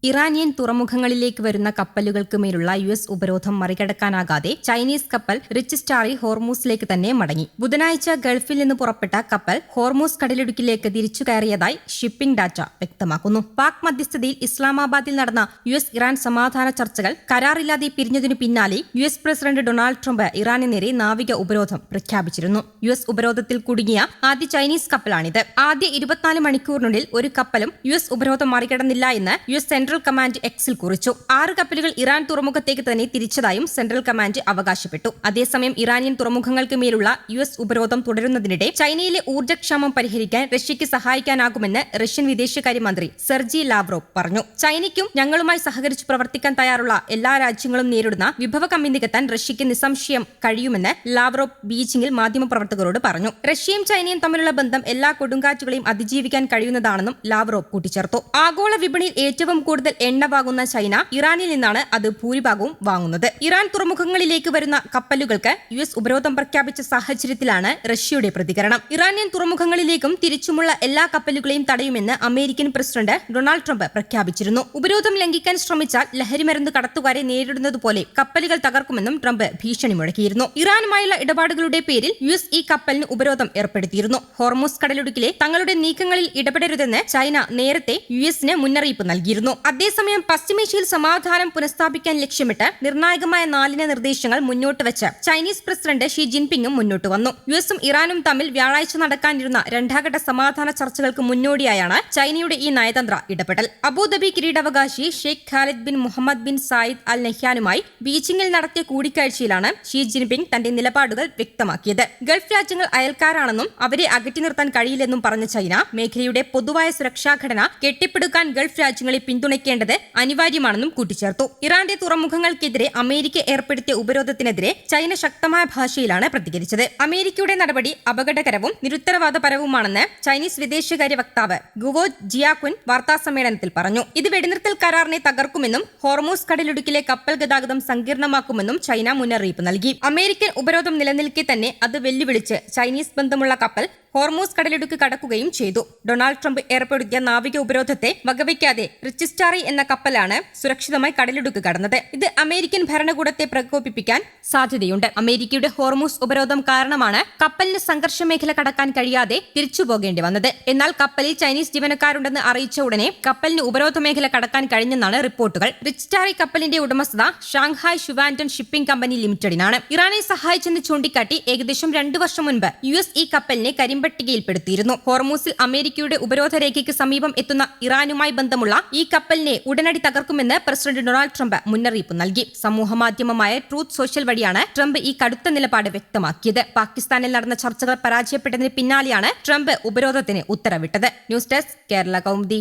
Iranian തുറമുഖങ്ങളിലേക്ക് വരുന്ന കപ്പലുകൾക്ക് മേലുള്ള യുഎസ് ഉപരോധം മറികടക്കാനാകാതെ ചൈനീസ് കപ്പൽ റിച്ച് സ്റ്റാറി ഹോർമൂസിലേക്ക് തന്നെ മടങ്ങി. ബുധനാഴ്ച ഗൾഫിൽ നിന്ന് പുറപ്പെട്ട കപ്പൽ ഹോർമൂസ് കടലിടുക്കിലേക്ക് തിരിച്ചു കയറിയതായി ഷിപ്പിംഗ് ഡാറ്റ വ്യക്തമാക്കുന്നു. പാക് മധ്യസ്ഥതയിൽ ഇസ്ലാമാബാദിൽ നടന്ന യുഎസ് ഇറാൻ സമാധാന ചർച്ചകൾ കരാറില്ലാതെ പിരിഞ്ഞതിനു പിന്നാലെ യുഎസ് പ്രസിഡന്റ് ഡൊണാൾഡ് ട്രംപ് ഇറാന് നേരെ നാവിക ഉപരോധം പ്രഖ്യാപിച്ചിരുന്നു. യുഎസ് ഉപരോധത്തിൽ കുടുങ്ങിയ ആദ്യ ചൈനീസ് കപ്പലാണിത്. ആദ്യ 24 മണിക്കൂറിനുള്ളിൽ ഒരു കപ്പലും യുഎസ് ഉപരോധം മറികടന്നില്ല എന്ന് യുഎസ് സെൻട്രൽ കമാൻഡ് എക്സിൽ കുറിച്ചു. 6 കപ്പലുകൾ ഇറാൻ തുറമുഖത്തേക്ക് തന്നെ തിരിച്ചതായും സെൻട്രൽ കമാൻഡ് അവകാശപ്പെട്ടു. അതേസമയം ഇറാനിയൻ തുറമുഖങ്ങൾക്ക് മേലുള്ള യുഎസ് ഉപരോധം തുടരുന്നതിനിടെ ചൈനയിലെ ഊർജ്ജക്ഷാമം പരിഹരിക്കാൻ റഷ്യയ്ക്ക് സഹായിക്കാനാകുമെന്ന് റഷ്യൻ വിദേശകാര്യമന്ത്രി സെർജി ലാവ്റോവ് പറഞ്ഞു. ചൈനയ്ക്കും ഞങ്ങളുമായി സഹകരിച്ച് പ്രവർത്തിക്കാൻ തയ്യാറുള്ള എല്ലാ രാജ്യങ്ങളും നേരിടുന്ന വിഭവ കമ്മി നികത്താൻ റഷ്യയ്ക്ക് നിസ്സംശയം കഴിയുമെന്ന് ലാവ്റോവ് ബീജിംഗിൽ മാധ്യമപ്രവർത്തകരോട് പറഞ്ഞു. റഷ്യയും ചൈനയും തമ്മിലുള്ള ബന്ധം എല്ലാ കൊടുങ്കാറ്റുകളെയും അതിജീവിക്കാൻ കഴിയുന്നതാണെന്നും ലാവ്റോവ് കൂട്ടിച്ചേർത്തു. ആഗോള വിപണിയിൽ ഏറ്റവും കൂടുതൽ എണ്ണ വാങ്ങുന്ന ചൈന ഇറാനിൽ നിന്നാണ് അത് ഭൂരിഭാഗവും വാങ്ങുന്നത്. ഇറാൻ തുറമുഖങ്ങളിലേക്ക് വരുന്ന കപ്പലുകൾക്ക് യുഎസ് ഉപരോധം പ്രഖ്യാപിച്ച സാഹചര്യത്തിലാണ് റഷ്യയുടെ പ്രതികരണം. ഇറാനിയൻ തുറമുഖങ്ങളിലേക്കും തിരിച്ചുമുള്ള എല്ലാ കപ്പലുകളെയും തടയുമെന്ന് അമേരിക്കൻ പ്രസിഡന്റ് ഡൊണാൾഡ് ട്രംപ് പ്രഖ്യാപിച്ചിരുന്നു. ഉപരോധം ലംഘിക്കാൻ ശ്രമിച്ചാൽ ലഹരിമരുന്ന് കടത്തുകാരെ നേരിടുന്നതുപോലെ കപ്പലുകൾ തകർക്കുമെന്നും ട്രംപ് ഭീഷണി മുഴക്കിയിരുന്നു. ഇറാനുമായുള്ള ഇടപാടുകളുടെ പേരിൽ യുഎസ് ഈ കപ്പലിന് ഉപരോധം ഏർപ്പെടുത്തിയിരുന്നു. ഹോർമൂസ് കടലിടുക്കിലെ തങ്ങളുടെ നീക്കങ്ങളിൽ ഇടപെടരുതെന്ന് ചൈന നേരത്തെ യുഎസിന് മുന്നറിയിപ്പ് നൽകിയിരുന്നു. അതേസമയം പശ്ചിമേഷ്യയിൽ സമാധാനം പുനഃസ്ഥാപിക്കാൻ ലക്ഷ്യമിട്ട് നിർണായകമായ 4 നിർദ്ദേശങ്ങൾ മുന്നോട്ട് വെച്ച് ചൈനീസ് പ്രസിഡന്റ് ഷി ജിൻപിങ്ങും മുന്നോട്ട് വന്നു. യുഎസും ഇറാനും തമ്മിൽ വ്യാഴാഴ്ച നടക്കാനിരുന്ന 2ാം ഘട്ട സമാധാന ചർച്ചകൾക്ക് മുന്നോടിയായാണ് ചൈനയുടെ ഈ നയതന്ത്ര ഇടപെടൽ. അബുദാബി കിരീടാവകാശി Sheikh Khalid bin Mohammed bin Zayed Al നഹ്യാനുമായി ബീജിംഗിൽ നടത്തിയ കൂടിക്കാഴ്ചയിലാണ് ഷി ജിൻപിങ് തന്റെ നിലപാടുകൾ വ്യക്തമാക്കിയത്. ഗൾഫ് രാജ്യങ്ങൾ അയൽക്കാരാണെന്നും അവരെ അകറ്റി നിർത്താൻ കഴിയില്ലെന്നും പറഞ്ഞ ചൈന മേഖലയുടെ പൊതുവായ സുരക്ഷാ ഘടന കെട്ടിപ്പടുക്കാൻ ഗൾഫ് രാജ്യങ്ങളെ പിന്തുണയ്ക്കേണ്ടത് അനിവാര്യമാണെന്നും കൂട്ടിച്ചേർത്തു. ഇറാന്റെ തുറമുഖങ്ങൾക്കെതിരെ അമേരിക്ക ഏർപ്പെടുത്തിയ ഉപരോധത്തിനെതിരെ ചൈന ശക്തമായ ഭാഷയിലാണ് പ്രതികരിച്ചത്. അമേരിക്കയുടെ നടപടി അപകടകരവും നിരുത്തരവാദപരവുമാണെന്ന് ചൈനീസ് വിദേശകാര്യ വക്താവ് ഗുവോ ജിയാകുൻ വാർത്താസമ്മേളനത്തിൽ പറഞ്ഞു. ഇത് വെടിനിർത്തൽ കരാറിനെ തകർക്കുമെന്നും ഹോർമൂസ് കടലിടുക്കിലെ കപ്പൽ ഗതാഗതം സങ്കീർണമാക്കുമെന്നും ചൈന മുന്നറിയിപ്പ് നൽകി. അമേരിക്കൻ ഉപരോധം നിലനിൽക്കെ തന്നെ അത് വെല്ലുവിളിച്ച് ചൈനീസ് ബന്ധമുള്ള കപ്പൽ ഹോർമൂസ് കടലിടുക്ക് കടക്കുകയും ചെയ്തു. ഡൊണാൾഡ് ട്രംപ് ഏർപ്പെടുത്തിയ നാവിക ഉപരോധത്തെ വകവയ്ക്കാതെ റിച്ച് സ്റ്റാറി എന്ന കപ്പലാണ് സുരക്ഷിതമായി കടലിടുക്ക് കടന്നത്. ഇത് അമേരിക്കൻ ഭരണകൂടത്തെ പ്രകോപിപ്പിക്കാൻ സാധ്യതയുണ്ട്. അമേരിക്കയുടെ ഹോർമൂസ് ഉപരോധം കാരണമാണ് കപ്പലിന് സംഘർഷ മേഖല കടക്കാൻ കഴിയാതെ തിരിച്ചു പോകേണ്ടി വന്നത്. എന്നാൽ കപ്പലിൽ ചൈനീസ് ജീവനക്കാരുണ്ടെന്ന് അറിയിച്ച ഉടനെ കപ്പലിന് ഉപരോധ മേഖല കടക്കാൻ കഴിഞ്ഞെന്നാണ് റിപ്പോർട്ടുകൾ. റിച്ച് സ്റ്റാറി കപ്പലിന്റെ ഉടമസ്ഥത ഷാങ്ഹായ് ഷുവാൻഡൻ ഷിപ്പിംഗ് കമ്പനി ലിമിറ്റഡിനാണ്. ഇറാനെ സഹായിച്ചെന്ന് ചൂണ്ടിക്കാട്ടി ഏകദേശം 2 വർഷം മുൻപ് യുഎസ് ഈ കപ്പലിനെ കരിമ്പട്ടികയിൽപ്പെടുത്തിയിരുന്നു. ഹോർമൂസിൽ അമേരിക്കയുടെ ഉപരോധ രേഖയ്ക്ക് സമീപം എത്തുന്ന ഇറാനുമായി ബന്ധമുള്ള ഈ കപ്പലിനെ ഉടനടി തകർക്കുമെന്ന് പ്രസിഡന്റ് ഡൊണാൾഡ് ട്രംപ് മുന്നറിയിപ്പ് നൽകി. സമൂഹമാധ്യമമായ ട്രൂത്ത് സോഷ്യൽ വഴിയാണ് ട്രംപ് ഈ കടുത്ത നിലപാട് വ്യക്തമാക്കിയത്. പാകിസ്ഥാനിൽ നടന്ന ചർച്ചകൾ പരാജയപ്പെട്ടതിന് പിന്നാലെയാണ് ട്രംപ് ഉപരോധത്തിന് ഉത്തരവിട്ടത്. News desk Kerala Kaumudi.